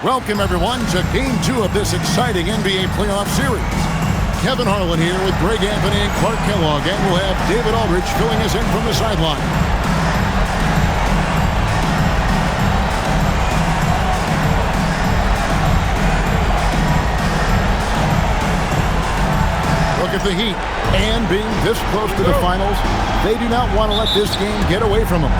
Welcome, everyone, to Game 2 of this exciting NBA playoff series. Kevin Harlan here with Greg Anthony and Clark Kellogg, and we'll have David Aldridge filling us in from the sideline. Look at the Heat, and being this close to the finals, they do not want to let this game get away from them.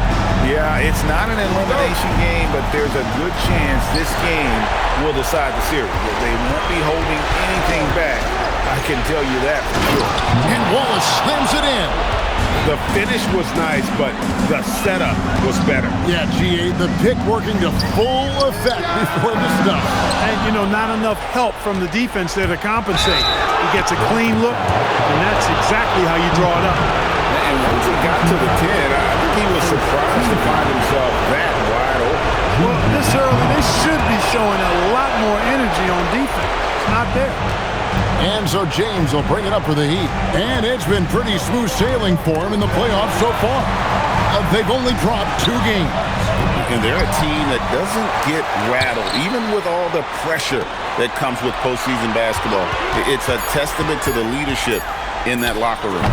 Yeah, it's not an elimination game, but there's a good chance this game will decide the series. They won't be holding anything back. I can tell you that for sure. And Wallace slams it in. The finish was nice, but the setup was better. Yeah, G.A., the pick working to full effect before the stuff. And, not enough help from the defense there to compensate. He gets a clean look, and that's exactly how you draw it up. And once he got to the 10, I think he was surprised to find himself that wide open. Well, this early, they should be showing a lot more energy on defense. It's not there. And so James will bring it up for the Heat. And it's been pretty smooth sailing for him in the playoffs so far. They've only dropped 2 games. And they're a team that doesn't get rattled, even with all the pressure that comes with postseason basketball. It's a testament to the leadership in that locker room.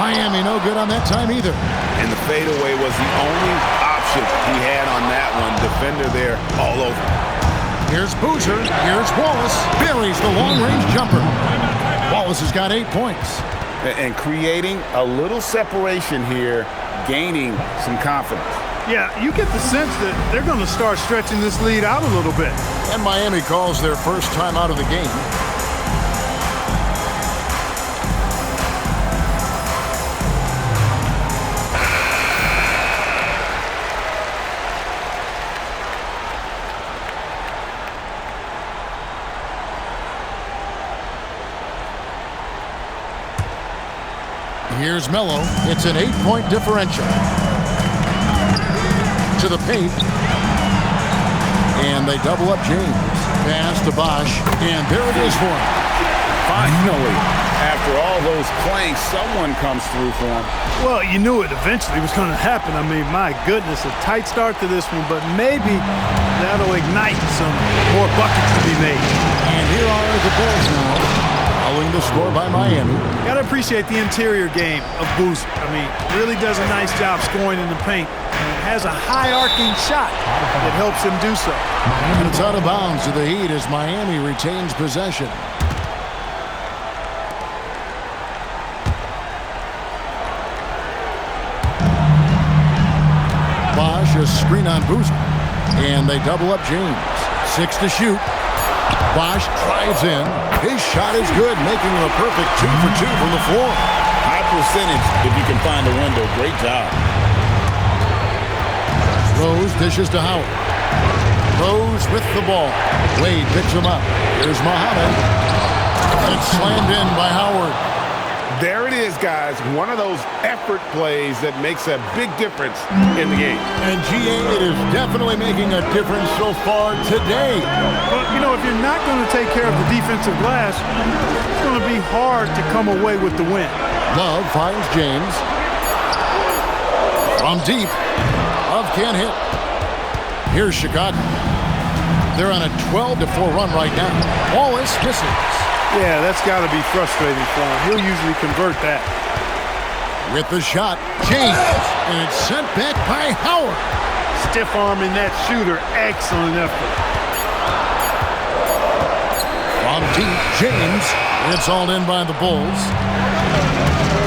Miami no good on that time either. And the fadeaway was the only option he had on that one. Defender there all over. Here's Boozer. Here's Wallace. Buries the long-range jumper. Wallace has got 8 points. And creating a little separation here, gaining some confidence. Yeah, you get the sense that they're going to start stretching this lead out a little bit. And Miami calls their first time out of the game. Here's Melo. It's an 8-point differential. To the paint. And they double up James. Pass to Bosh. And there it is for him. Finally, after all those planks, someone comes through for him. Well, you knew it eventually was going to happen. I mean, my goodness, a tight start to this one, but maybe that'll ignite some more buckets to be made. And here are the Bulls now. Following the score by Miami. Got to appreciate the interior game of Boozer. I mean, really does a nice job scoring in the paint. And has a high arcing shot that helps him do so. And it's out of bounds to the Heat as Miami retains possession. Bosh a screen on Boozer. And they double up James. 6 to shoot. Bosh drives in. His shot is good, making him a perfect 2 for 2 from the floor. High percentage if you can find a window. Great job. Rose dishes to Howard. Rose with the ball. Wade picks him up. Here's Muhammad. And it's slammed in by Howard. There it is, guys. One of those effort plays that makes a big difference in the game. And GA, it is definitely making a difference so far today. But, if you're not going to take care of the defensive glass, it's going to be hard to come away with the win. Love finds James. From deep. Love can't hit. Here's Chicago. They're on a 12-4 run right now. Wallace misses. Yeah, that's got to be frustrating for him. He'll usually convert that. With the shot, James. And it's sent back by Howard. Stiff arming that shooter. Excellent effort. From deep, James. It's all in by the Bulls.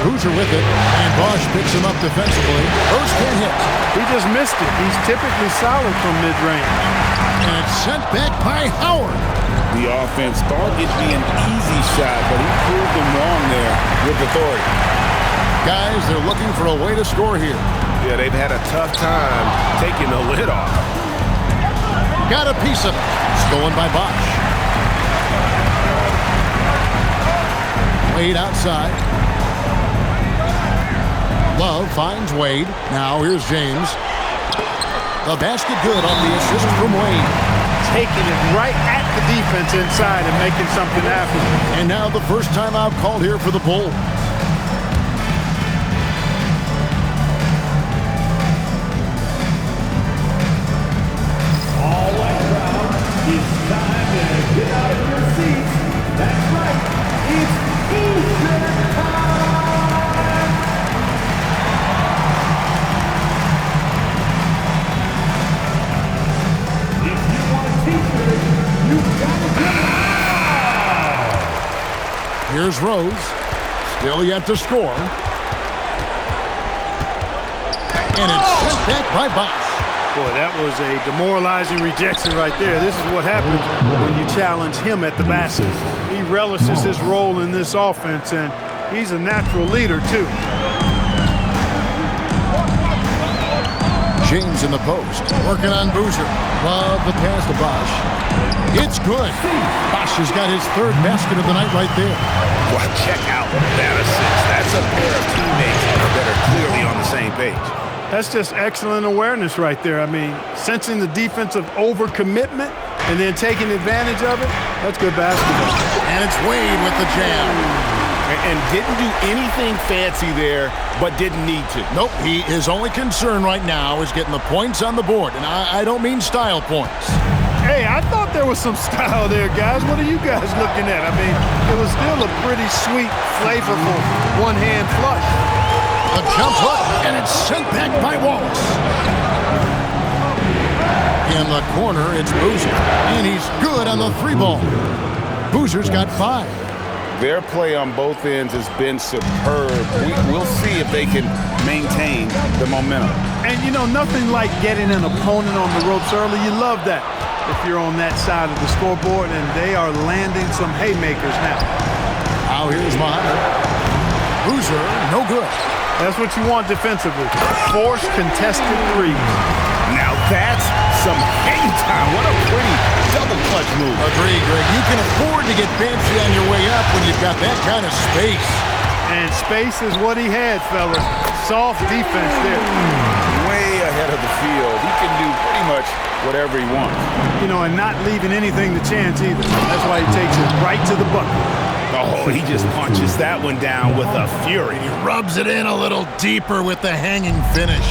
Boozer with it. And Bosh picks him up defensively. First can't hit. He just missed it. He's typically solid from mid-range. And it's sent back by Howard. The offense thought it'd be an easy shot, but he proved them wrong there with authority. Guys, they're looking for a way to score here. Yeah, they've had a tough time taking the lid off. Got a piece of it. Stolen by Bosh. Wade outside. Love finds Wade. Now here's James. The basket good on the assist from Wade. Taking it right at the defense inside and making something happen. And now the first timeout called here for the Bulls. All white crowd is Here's Rose. Still yet to score. And it's sent back by Bosch. Boy, that was a demoralizing rejection right there. This is what happens when you challenge him at the basket. He relishes his role in this offense, and he's a natural leader, too. James in the post, working on Boozer. Love the pass to Bosch. It's good. Bosch has got his third basket of the night right there. Well, check out that assist. That's a pair of teammates that are clearly on the same page. That's just excellent awareness right there. I mean, sensing the defensive overcommitment and then taking advantage of it, that's good basketball. And it's Wade with the jam. And didn't do anything fancy there, but didn't need to. Nope, his only concern right now is getting the points on the board. And I don't mean style points. Hey, I thought there was some style there, guys. What are you guys looking at? I mean, it was still a pretty sweet, flavorful one-hand flush. A jump hook, and it's sent back by Wallace. In the corner, it's Boozer, and he's good on the three ball. Boozer's got 5. Their play on both ends has been superb. We'll see if they can maintain the momentum. And, you know, nothing like getting an opponent on the ropes early. You love that if you're on that side of the scoreboard, and they are landing some haymakers now. Now here's Muhammad. Boozer, no good. That's what you want defensively. Force contested threes. Now that's some hang time. What a pretty double clutch move. Agreed, Greg. You can afford to get fancy on your way up when you've got that kind of space. And space is what he had, fellas. Soft defense there. Way ahead of the field. He can do pretty much whatever he wants. You know, and not leaving anything to chance either. That's why he takes it right to the bucket. Oh, he just punches that one down with a fury. He rubs it in a little deeper with the hanging finish.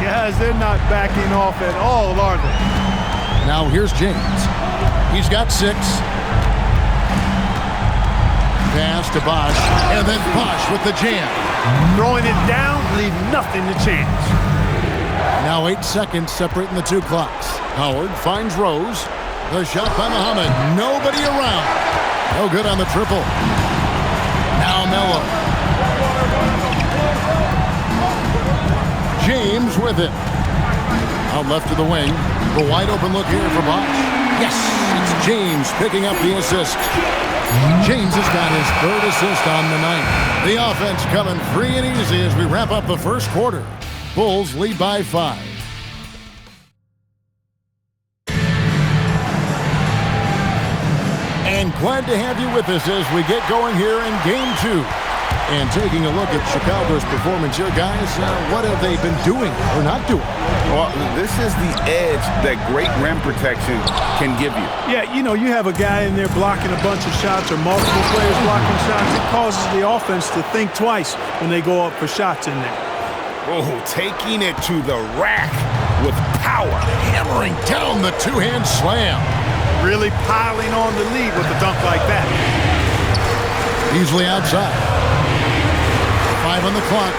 Guys, they're not backing off at all, are they? Now here's James. He's got 6. Pass to Bosch, and then Bosch with the jam. Throwing it down, leave nothing to chance. Now 8 seconds separating the 2 clocks. Howard finds Rose. The shot by Muhammad. Nobody around. No good on the triple. Now Mello. James with it. Out left to the wing. The wide open look here for Bosch. Yes, it's James picking up the assist. James has got his 3rd assist on the night. The offense coming free and easy as we wrap up the first quarter. Bulls lead by 5. And glad to have you with us as we get going here in Game 2. And taking a look at Chicago's performance here, guys, what have they been doing or not doing? Well, this is the edge that great rim protection can give you. Yeah, you know, you have a guy in there blocking a bunch of shots or multiple players blocking shots. It causes the offense to think twice when they go up for shots in there. Oh, taking it to the rack with power. Hammering down the two-hand slam. Really piling on the lead with a dunk like that. Easily outside. 5 on the clock.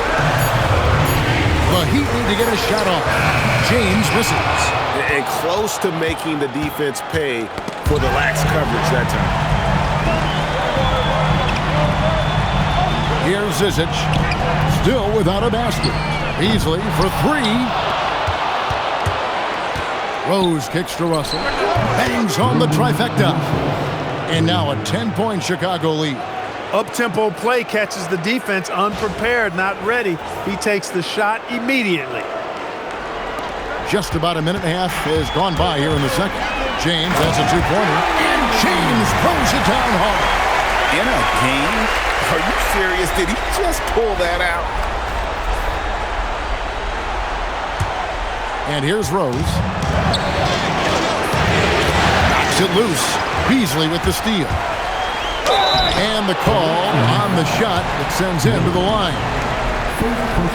The Heat need to get a shot off. James misses. And close to making the defense pay for the lax coverage that time. Here's Zizic. Still without a basket. Beasley for 3. Rose kicks to Russell. Bangs home the trifecta. And now a 10-point Chicago lead. Up-tempo play catches the defense unprepared, not ready. He takes the shot immediately. Just about a minute and a half has gone by here in the second. James, that's a 2-pointer. And James throws it down hard. In a game? Are you serious? Did he just pull that out? And here's Rose. Knocks it loose. Beasley with the steal. And the call on the shot that sends him to the line.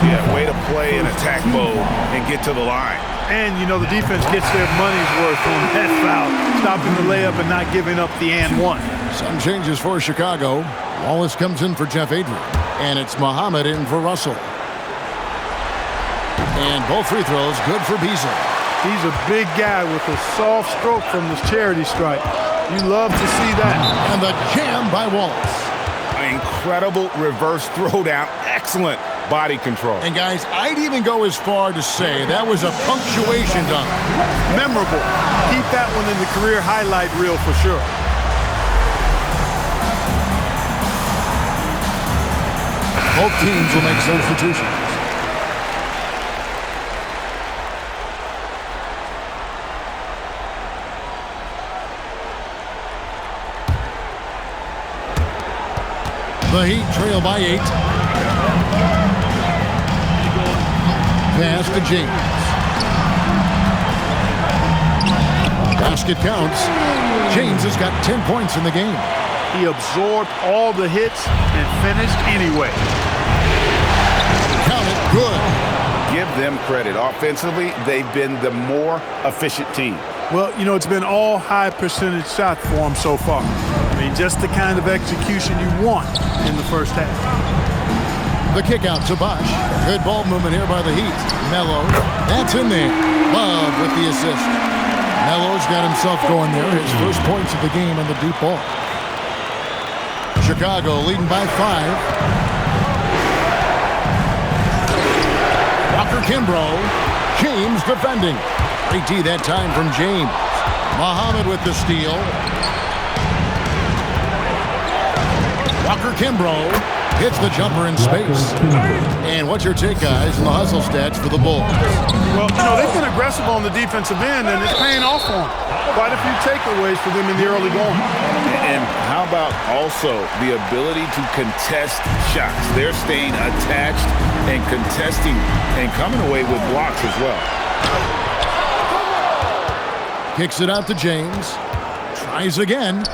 Yeah, way to play in attack mode and get to the line. And, you know, the defense gets their money's worth on that foul, stopping the layup and not giving up the and one. Some changes for Chicago. Wallace comes in for Jeff Adrian. And it's Muhammad in for Russell. And both free throws good for Beasley. He's a big guy with a soft stroke from this charity stripe. You love to see that. And the jam by Wallace. I mean, incredible reverse throwdown. Excellent body control. And guys, I'd even go as far to say that was a punctuation dunk. Memorable. Keep that one in the career highlight reel for sure. Both teams will make substitutions. The Heat trail by 8. Pass to James. Basket counts. James has got 10 points in the game. He absorbed all the hits and finished anyway. Count it, good. Give them credit. Offensively, they've been the more efficient team. Well, you know, it's been all high percentage shots for him so far. I mean, just the kind of execution you want in the first half. The kick out to Bosh. Good ball movement here by the Heat. Melo, that's in there. Love with the assist. Melo's got himself going there. His first points of the game on the deep ball. Chicago leading by 5. Walker Kimbrough. James defending. Great D that time from James. Muhammad with the steal. Walker Kimbrough hits the jumper in space. And what's your take, guys, on the hustle stats for the Bulls? Well, you know, they've been aggressive on the defensive end, and it's paying off for them. Quite a few takeaways for them in the early going. And how about also the ability to contest shots? They're staying attached and contesting and coming away with blocks as well. Kicks it out to James. Tries again.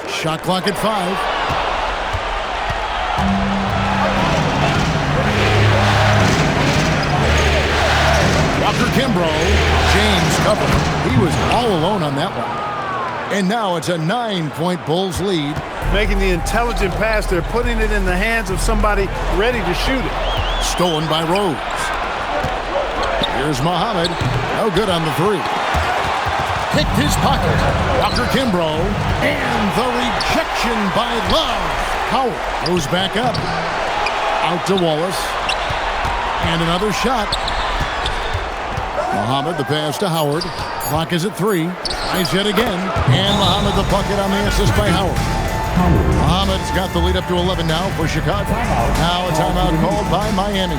Shot clock at 5. Walker Kimbrough. James covered. He was all alone on that one. And now it's a 9-point Bulls lead. Making the intelligent pass, they're putting it in the hands of somebody ready to shoot it. Stolen by Rose. Here's Muhammad. No good on the 3. Picked his pocket. Walker Kimbrough. And the rejection by Love. Howard goes back up. Out to Wallace. And another shot. Muhammad the pass to Howard. Clock is at 3. Tries yet again. And Muhammad the bucket on the assist by Howard. Muhammad's got the lead up to 11 now for Chicago. Now a timeout called by Miami.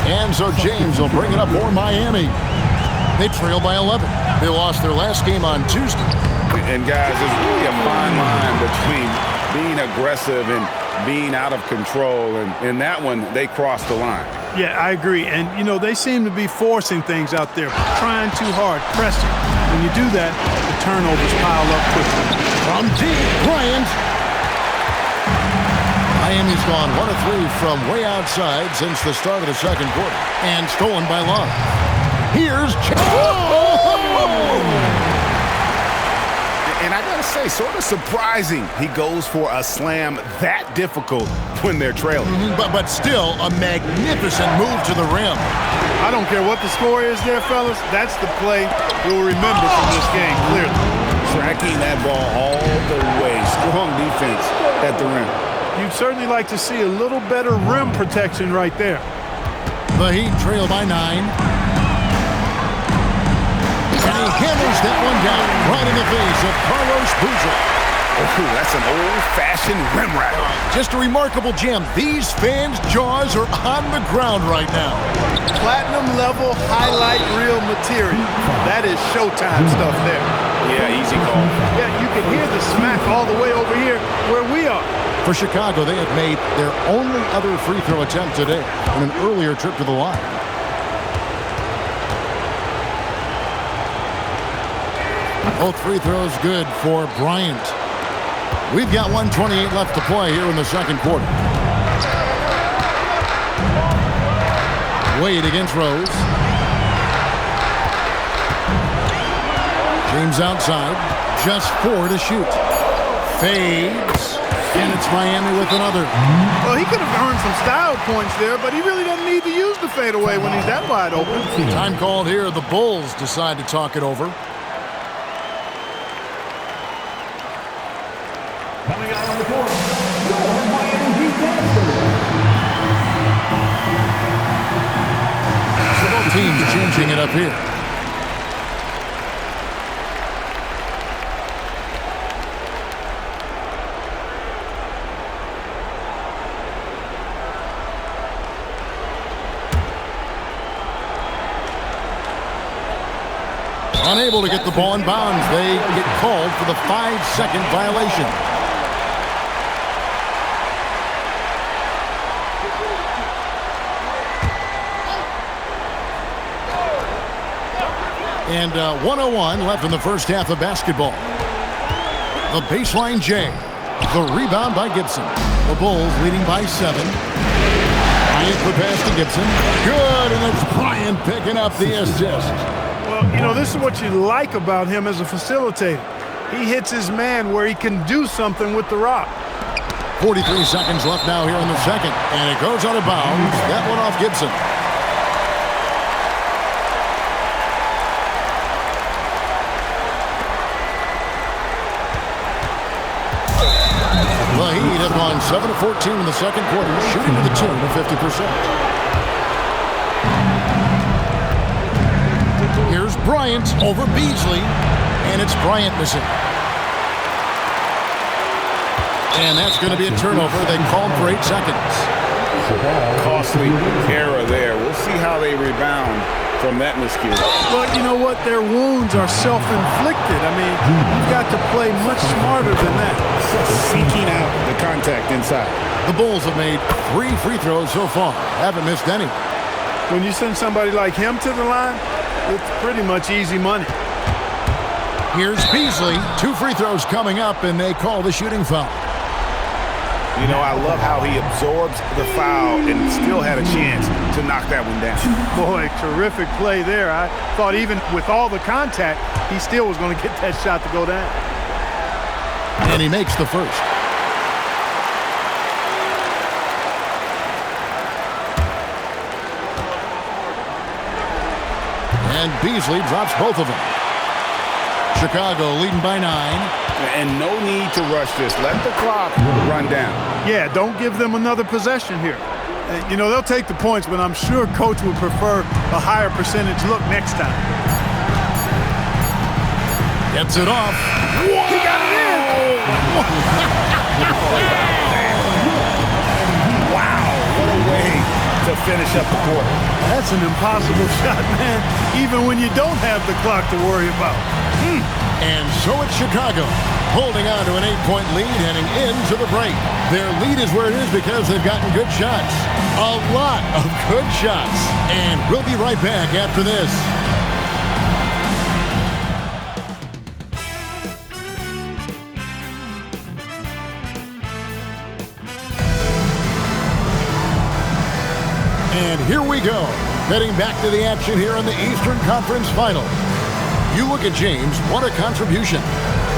And so James will bring it up for Miami. They trail by 11. They lost their last game on Tuesday. And guys, there's really a fine line between being aggressive and being out of control. And in that one, they crossed the line. Yeah, I agree. And, you know, they seem to be forcing things out there, trying too hard, pressing. When you do that, the turnovers pile up quickly. From deep, Bryant. Miami's gone 1 of 3 from way outside since the start of the second quarter. And stolen by Love. Here's And I got to say, sort of surprising he goes for a slam that difficult when they're trailing. But still a magnificent move to the rim. I don't care what the score is there, fellas. That's the play you'll remember from this game, clearly. Tracking that ball all the way. Strong defense at the rim. You'd certainly like to see a little better rim protection right there. The Heat trail by 9. And he hammers that one down right in the face of Carlos Boozer. Oh, that's an old-fashioned rim rattle. Just a remarkable gem. These fans' jaws are on the ground right now. Platinum-level highlight reel material. That is Showtime stuff there. Yeah, easy call. Yeah, you can hear the smack all the way over here where we are. For Chicago, they had made their only other free throw attempt today on an earlier trip to the line. Both free throws good for Bryant. We've got 1:28 left to play here in the second quarter. Wade against Rose. James outside. Just 4 to shoot. Fades. And it's Miami with another. Well, he could have earned some style points there, but he really doesn't need to use the fadeaway when he's that wide open. Time called here. The Bulls decide to talk it over. Coming out on the court, your Miami Heat Master. So both teams changing it up here. Unable to get the ball in bounds. They get called for the 5-second violation. And 1:01 left in the first half of basketball. The baseline J. The rebound by Gibson. The Bulls leading by 7. Bryant put pass to Gibson. Good, and it's Bryant picking up the assist. Well, you know, this is what you like about him as a facilitator. He hits his man where he can do something with the rock. 43 seconds left now here in the second. And it goes out of bounds. That one off Gibson. The Heat have gone 7 of 14 in the second quarter, shooting to the tune of 50%. Here's Bryant over Beasley, and it's Bryant missing. And that's going to be a turnover. They called for 8 seconds. Costly error there. We'll see how they rebound from that miscue. But you know what? Their wounds are self-inflicted. I mean, you've got to play much smarter than that. Seeking out the contact inside. The Bulls have made 3 free throws so far. Haven't missed any. When you send somebody like him to the line, it's pretty much easy money. Here's Beasley. 2 free throws coming up, and they call the shooting foul. You know, I love how he absorbs the foul and still had a chance to knock that one down. Boy, terrific play there. I thought even with all the contact, he still was going to get that shot to go down. And he makes the first. And Beasley drops both of them. Chicago leading by 9. And no need to rush this. Let the clock run down. Yeah, don't give them another possession here. You know, they'll take the points, but I'm sure Coach would prefer a higher percentage look next time. Gets it off. He got it in! Wow, what a way to finish up the quarter. That's an impossible shot, man, even when you don't have the clock to worry about. And so it's Chicago, holding on to an 8-point lead heading into the break. Their lead is where it is because they've gotten good shots. A lot of good shots. And we'll be right back after this. And here we go, heading back to the action here in the Eastern Conference Final. You look at James, what a contribution.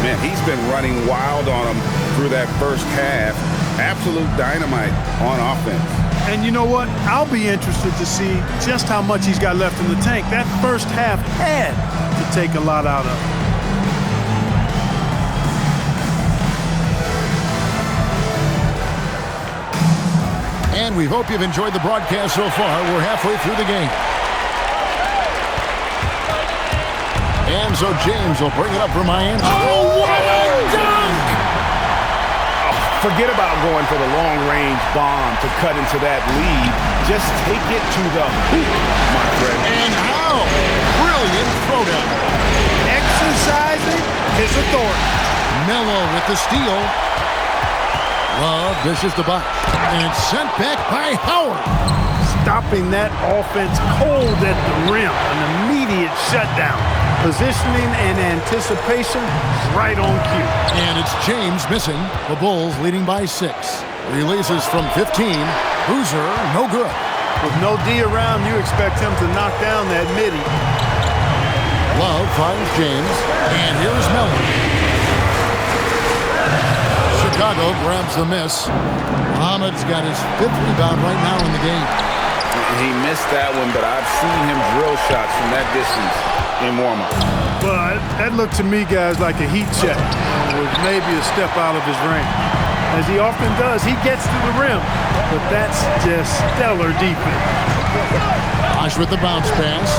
Man, he's been running wild on him through that first half. Absolute dynamite on offense. And you know what? I'll be interested to see just how much he's got left in the tank. That first half had to take a lot out of him. And we hope you've enjoyed the broadcast so far. We're halfway through the game. And so James will bring it up for Miami. Oh, what a dunk! Forget about going for the long-range bomb to cut into that lead. Just take it to the hoop, my friend. And how? Brilliant throwdown. Exercising his authority. Melo with the steal. Love dishes the box. And it's sent back by Howard. Stopping that offense cold at the rim. An immediate shutdown. Positioning and anticipation right on cue. And it's James missing. The Bulls leading by 6. Releases from 15. Boozer, no good. With no D around, you expect him to knock down that midi. Love finds James, and here's Miller. Chicago grabs the miss. Muhammad's got his 5th rebound right now in the game. He missed that one, but I've seen him drill shots from that distance in warm-up. But that looked to me, guys, like a heat check. With maybe a step out of his range. As he often does, he gets to the rim. But that's just stellar defense. Bosh with the bounce pass.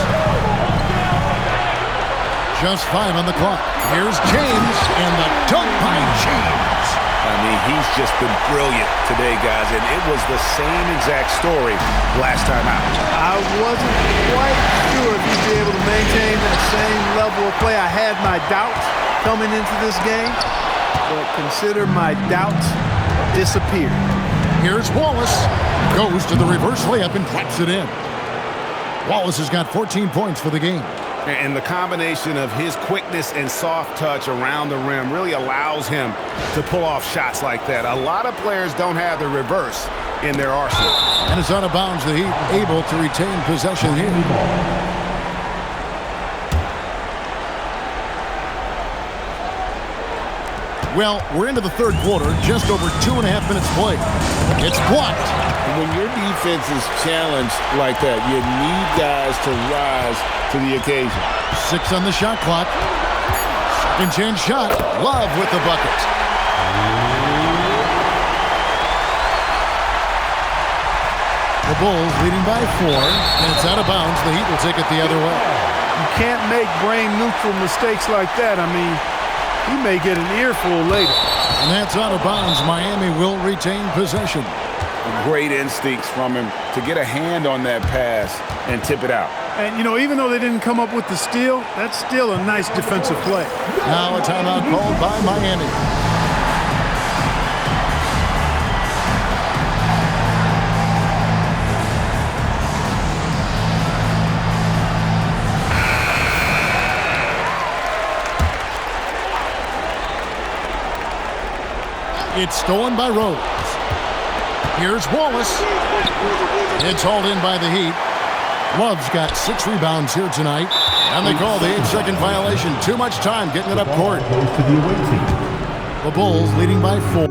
Just 5 on the clock. Here's James, and the dunk by James. I mean, he's just been brilliant today, guys, and it was the same exact story last time out. I wasn't quite sure if he'd be able to maintain that same level of play. I had my doubts coming into this game, but consider my doubts disappeared. Here's Wallace. Goes to the reverse layup and claps it in. Wallace has got 14 points for the game. And the combination of his quickness and soft touch around the rim really allows him to pull off shots like that. A lot of players don't have the reverse in their arsenal. And it's out of bounds. The Heat able to retain possession here. Well, we're into the 3rd quarter, just over 2.5 minutes played. It's blocked. When your defense is challenged like that, you need guys to rise to the occasion. 6 on the shot clock. Second chance shot. Love with the bucket. The Bulls leading by 4, and it's out of bounds. The Heat will take it the other way. You can't make brain-neutral mistakes like that. I mean, he may get an earful later. And that's out of bounds. Miami will retain possession. Great instincts from him to get a hand on that pass and tip it out. And, you know, even though they didn't come up with the steal, that's still a nice defensive play. Now a timeout called by Miami. It's stolen by Rose. Here's Wallace. It's hauled in by the Heat. Love's got 6 rebounds here tonight. And they call the 8-second violation. Too much time getting it up court. The Bulls leading by 4.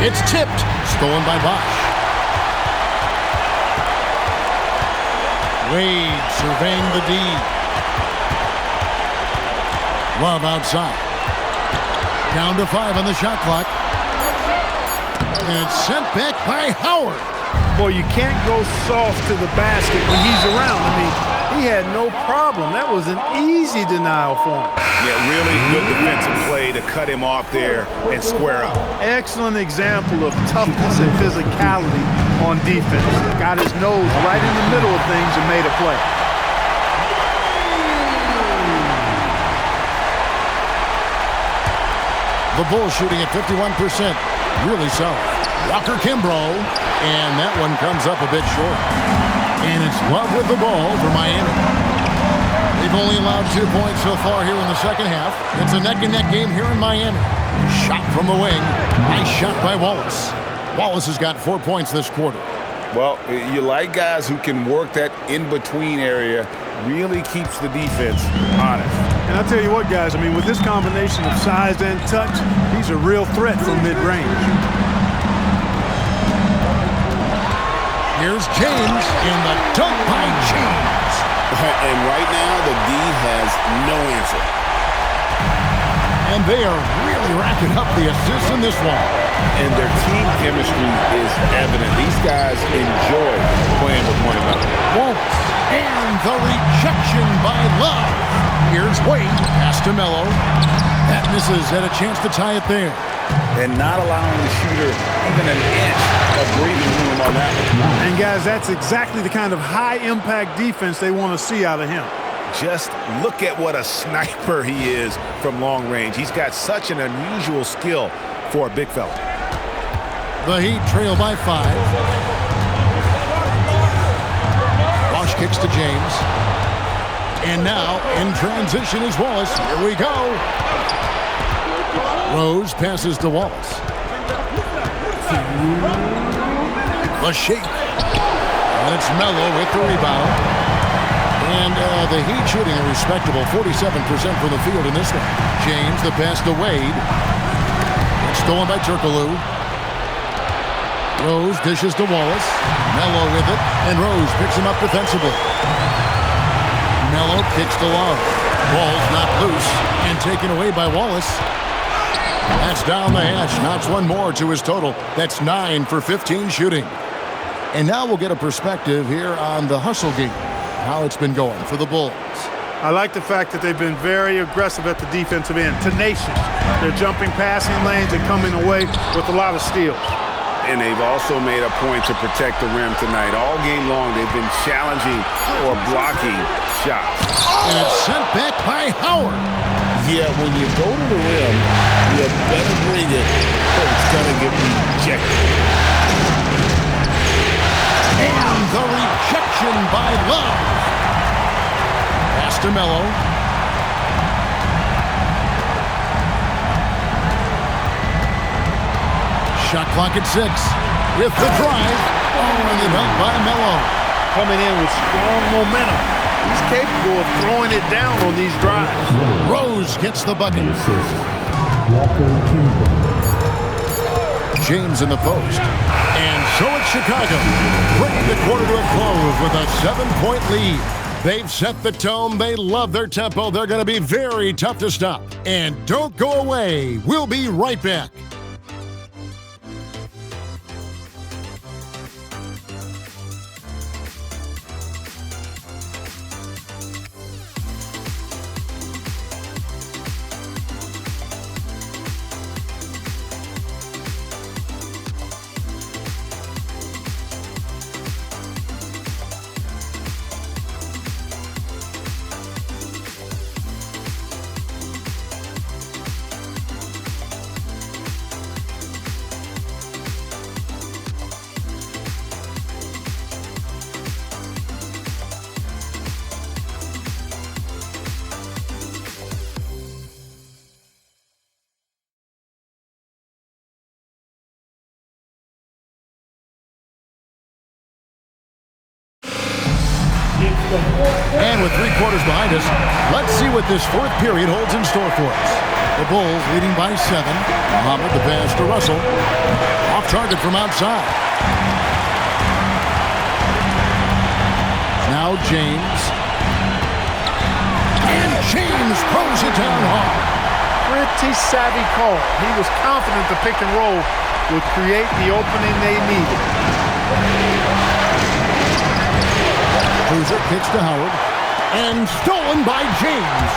It's tipped. Stolen by Bosch. Wade surveying the D. Love outside. Down to 5 on the shot clock. And it's sent back by Howard. Boy, you can't go soft to the basket when he's around. I mean, he had no problem. That was an easy denial for him. Yeah, really good defensive play to cut him off there and square up. Excellent example of toughness and physicality on defense. Got his nose right in the middle of things and made a play. The Bulls shooting at 51%. Really solid. Walker Kimbrough. And that one comes up a bit short. And it's Love with the ball for Miami. They've only allowed 2 points so far here in the second half. It's a neck-and-neck game here in Miami. Shot from the wing. Nice shot by Wallace. Wallace has got 4 points this quarter. Well, you like guys who can work that in-between area. Really keeps the defense honest. And I'll tell you what, guys, I mean, with this combination of size and touch, he's a real threat from mid-range. Here's James in the dunk by James. And right now, the D has no answer. And they are really racking up the assists in this one. And their team chemistry is evident. These guys enjoy playing with one another. Wallace. And the rejection by Love. Here's Wade. Pass to Melo. That misses. Had a chance to tie it there. And not allowing the shooter even an inch of breathing room on that one. And, guys, that's exactly the kind of high-impact defense they want to see out of him. Just look at what a sniper he is from long range. He's got such an unusual skill for a big fella. The Heat trail by 5. Bosch kicks to James. And now, in transition is Wallace. Here we go. Rose passes to Wallace. The shake. And it's Melo with the rebound. And the Heat shooting a respectable 47% from the field in this one. James, the pass to Wade. It's stolen by Turkoglu. Rose dishes to Wallace. Melo with it. And Rose picks him up defensively. Melo kicks to Love. Ball's not loose. And taken away by Wallace. That's down the hatch. Knocks one more to his total. That's 9 for 15 shooting. And now we'll get a perspective here on the hustle game. How it's been going for the Bulls. I like the fact that they've been very aggressive at the defensive end. Tenacious. They're jumping passing lanes and coming away with a lot of steals. And they've also made a point to protect the rim tonight. All game long, they've been challenging or blocking shots. And it's sent back by Howard. Yeah, when you go to the rim, you better bring it or it's going to get rejected. And the rejection by Love. Pass to Melo. Shot clock at 6. With the drive. Oh, and the dunk by Melo. Coming in with strong momentum. He's capable of throwing it down on these drives. Rose gets the bucket. James in the post. And so it's Chicago, bringing the quarter to a close with a 7-point lead. They've set the tone. They love their tempo. They're going to be very tough to stop. And don't go away. We'll be right back. with 3 quarters behind us. Let's see what this fourth period holds in store for us. The Bulls leading by 7. Muhammad the pass to Russell. Off target from outside. Now James. And James throws it down hard. Pretty savvy call. He was confident the pick and roll would create the opening they needed. Boozer kicks to Howard. And stolen by James.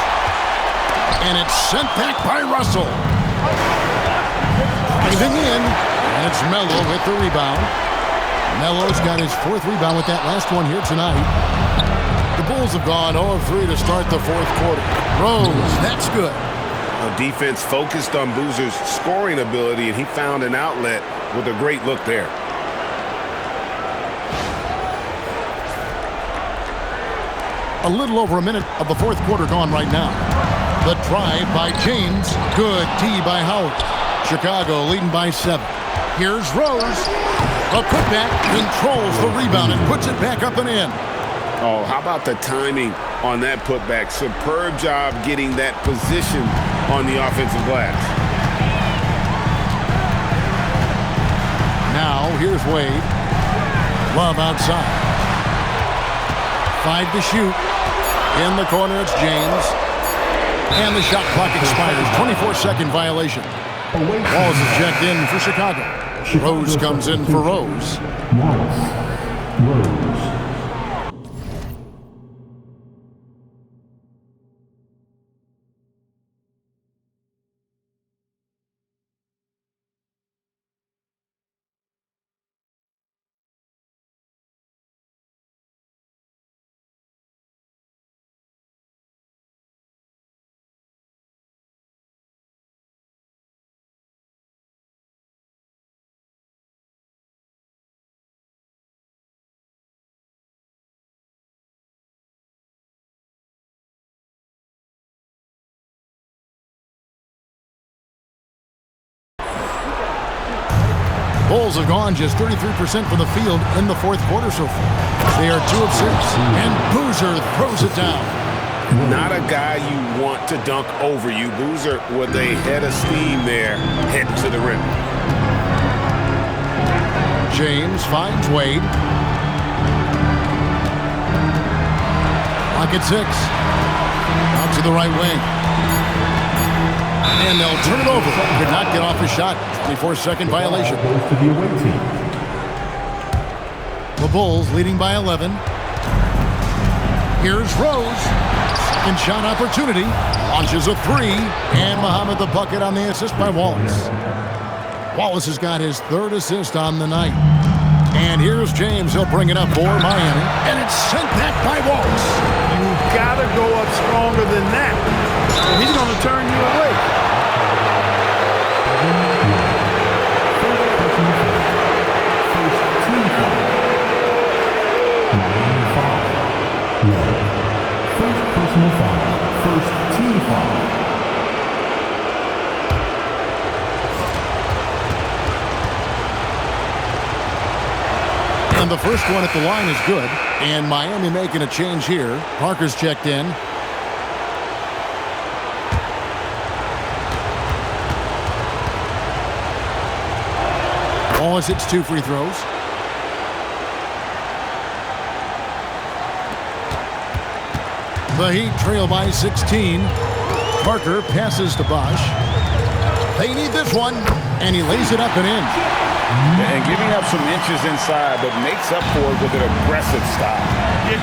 And it's sent back by Russell. Driving in. And it's Melo with the rebound. Melo's got his 4th rebound with that last one here tonight. The Bulls have gone 0 of 3 to start the 4th quarter. Rose, that's good. The defense focused on Boozer's scoring ability, and he found an outlet with a great look there. A little over a minute of the 4th quarter gone right now. The drive by James. Good D by Howard. Chicago leading by 7. Here's Rose. A putback, controls the rebound and puts it back up and in. Oh, how about the timing on that putback? Superb job getting that position on the offensive glass. Now, here's Wade. Love outside. 5 to shoot. In the corner, it's James. And the shot clock expires. 24-second violation. Walls is checked in for Chicago. Rose comes in for Rose. Rose. Bulls have gone just 33% from the field in the 4th quarter so far. They are 2 of 6. And Boozer throws it down. Not a guy you want to dunk over you. Boozer with a head of steam there, heading to the rim. James finds Wade. Pocket 6. Out to the right wing. And they'll turn it over. Could not get off his shot. 24-second violation. Goes to the away team. The Bulls leading by 11. Here's Rose. Second shot opportunity. Launches a 3. And Muhammad the bucket on the assist by Wallace. Wallace has got his 3rd assist on the night. And here's James. He'll bring it up for Miami. And it's sent back by Wallace. You've got to go up stronger than that. He's going to turn you away. First personal foul. First team foul. And the first one at the line is good. And Miami making a change here. Parker's checked in. Wallace hits 2 free throws. The Heat trail by 16. Parker passes to Bosch. They need this one. And he lays it up and in. And giving up some inches inside, but makes up for it with an aggressive style.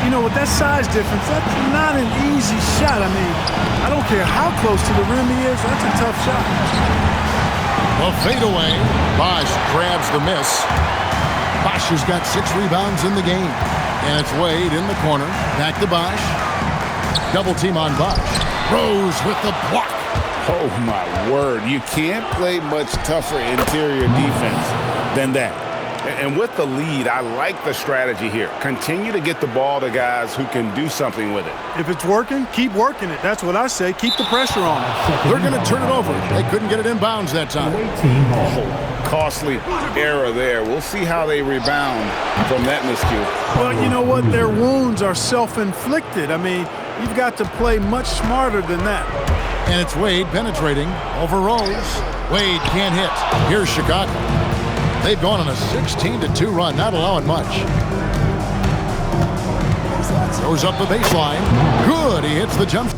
You know, with that size difference, that's not an easy shot. I mean, I don't care how close to the rim he is. That's a tough shot. A fadeaway. Bosch grabs the miss. Bosch has got 6 rebounds in the game. And it's Wade in the corner. Back to Bosch. Double team on Bosch. Rose with the block. Oh, my word. You can't play much tougher interior defense than that. And with the lead, I like the strategy here. Continue to get the ball to guys who can do something with it. If it's working, keep working it. That's what I say. Keep the pressure on. They're going to turn it over. They couldn't get it in bounds that time. Away team ball. Costly error there. We'll see how they rebound from that miscue. Well, you know what? Their wounds are self-inflicted. I mean, You've got to play much smarter than that. And it's Wade penetrating over Rose. Wade can't hit. Here's Chicago. They've gone on a 16-2 run, not allowing much. Throws up the baseline. Good. He hits the jump.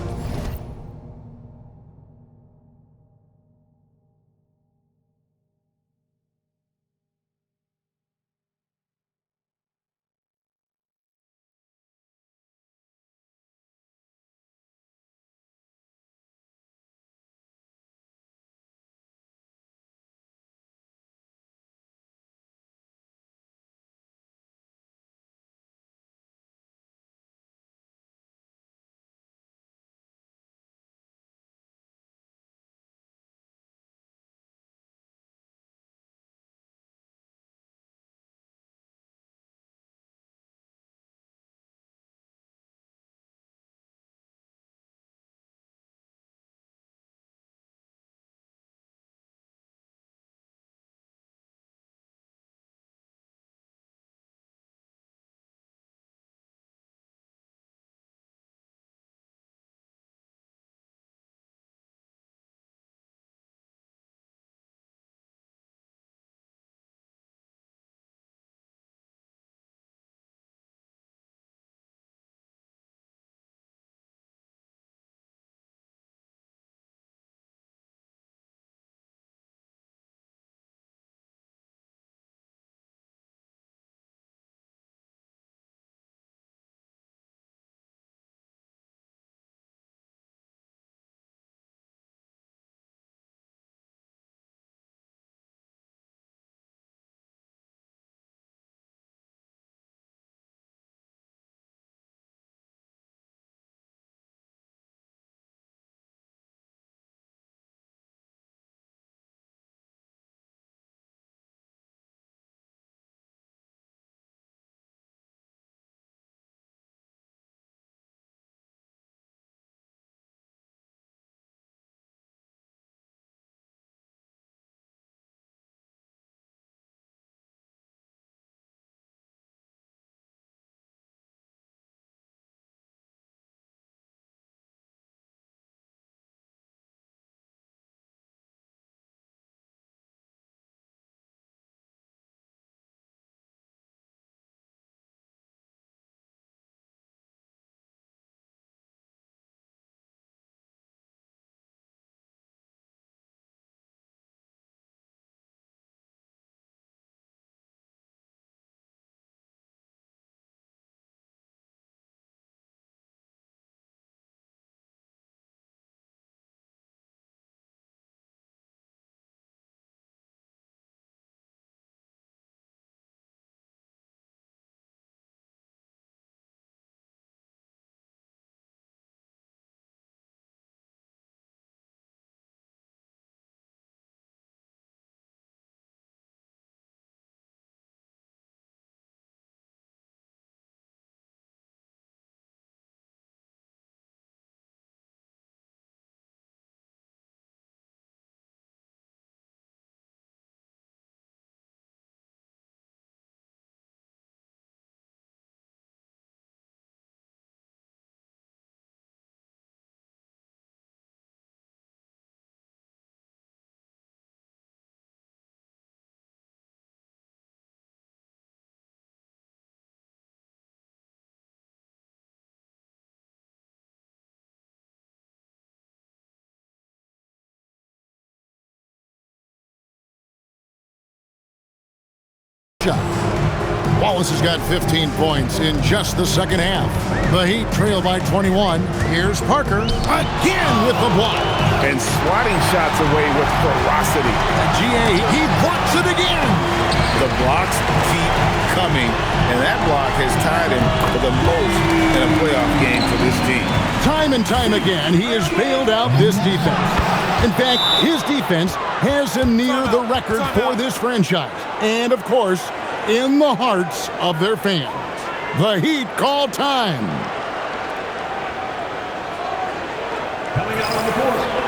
Wallace has got 15 points in just the second half. The Heat trail by 21. Here's Parker again with the block. And swatting shots away with ferocity. GA, he blocks it again. The blocks keep coming, and that block has tied him for the most in a playoff game for this team. Time and time again, he has bailed out this defense. In fact, his defense has him near the record for this franchise. And, of course, in the hearts of their fans. The Heat call time. Coming out on the court.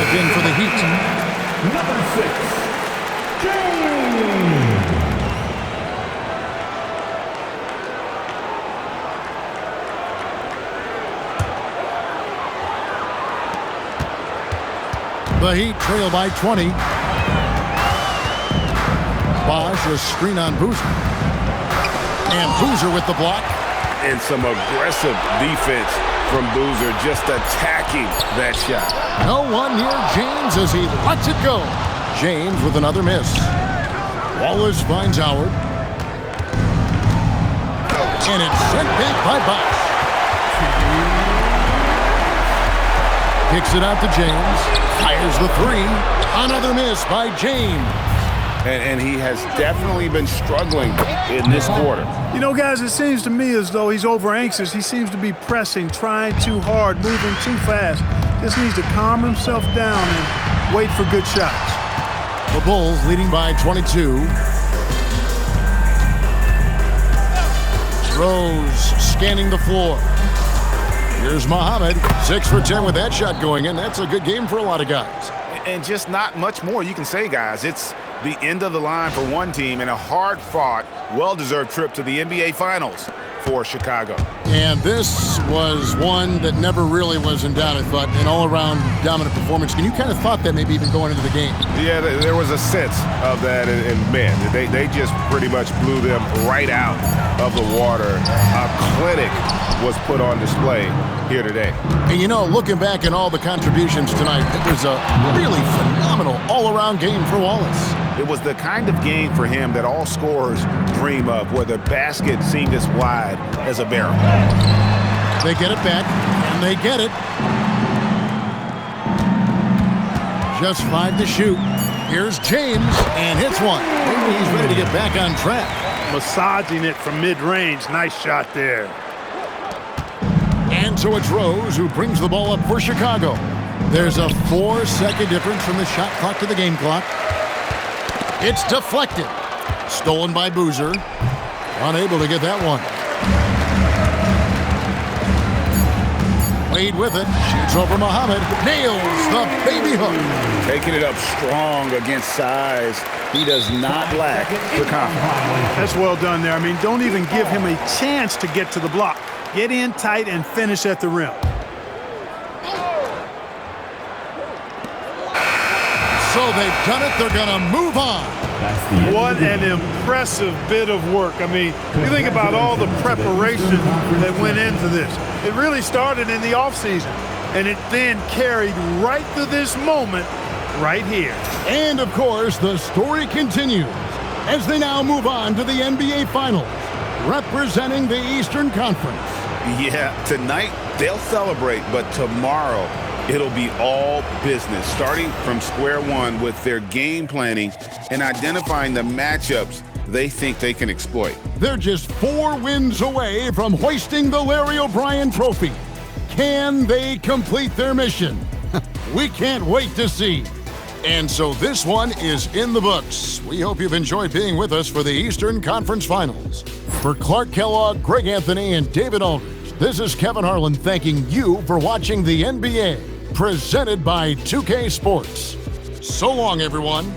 check in for the Heat. Number 6, James. The Heat trail by 20. Bosch, a screen on Boozer. And Boozer with the block. And some aggressive defense from Boozer, just attacking that shot. No one near James as he lets it go. James with another miss. Wallace finds Howard. And it's sent back by Bosch. Kicks it out to James. Fires the three. Another miss by James. And he has definitely been struggling in this quarter. You know, guys, it seems to me as though he's over anxious. He seems to be pressing, trying too hard, moving too fast. Just needs to calm himself down and wait for good shots. The Bulls leading by 22. Rose scanning the floor. Here's Muhammad. 6 for 10 with that shot going in. That's a good game for a lot of guys. And just not much more you can say, guys. It's the end of the line for one team and a hard-fought, well-deserved trip to the NBA Finals for Chicago. And this was one that never really was in doubt, I thought, an all-around dominant performance. And you kind of thought that maybe even going into the game. Yeah, there was a sense of that, and man, they just pretty much blew them right out of the water. A clinic was put on display here today. And you know, looking back at all the contributions tonight, it was a really phenomenal all-around game for Wallace. It was the kind of game for him that all scorers dream of, where the basket seemed as wide as a barrel. They get it back, and they get it. Just 5 to shoot. Here's James, and hits one. Maybe he's ready to get back on track. Massaging it from mid-range. Nice shot there. And so it's Rose who brings the ball up for Chicago. There's a 4-second difference from the shot clock to the game clock. It's deflected. Stolen by Boozer. Unable to get that one. Wade with it. Shoots over Muhammad. Nails the baby hook. Taking it up strong against size. He does not lack the confidence. That's well done there. I mean, don't even give him a chance to get to the block. Get in tight and finish at the rim. So they've done it. They're going to move on. What an impressive bit of work. I mean, you think about all the preparation that went into this. It really started in the offseason, and it then carried right to this moment right here. And, of course, the story continues as they now move on to the NBA Finals, representing the Eastern Conference. Yeah, tonight they'll celebrate, but tomorrow it'll be all business, starting from square one with their game planning and identifying the matchups they think they can exploit. They're just 4 wins away from hoisting the Larry O'Brien Trophy. Can they complete their mission? We can't wait to see. And so this one is in the books. We hope you've enjoyed being with us for the Eastern Conference Finals. For Clark Kellogg, Greg Anthony, and David Aldridge, this is Kevin Harlan thanking you for watching the NBA, presented by 2K Sports. So long, everyone.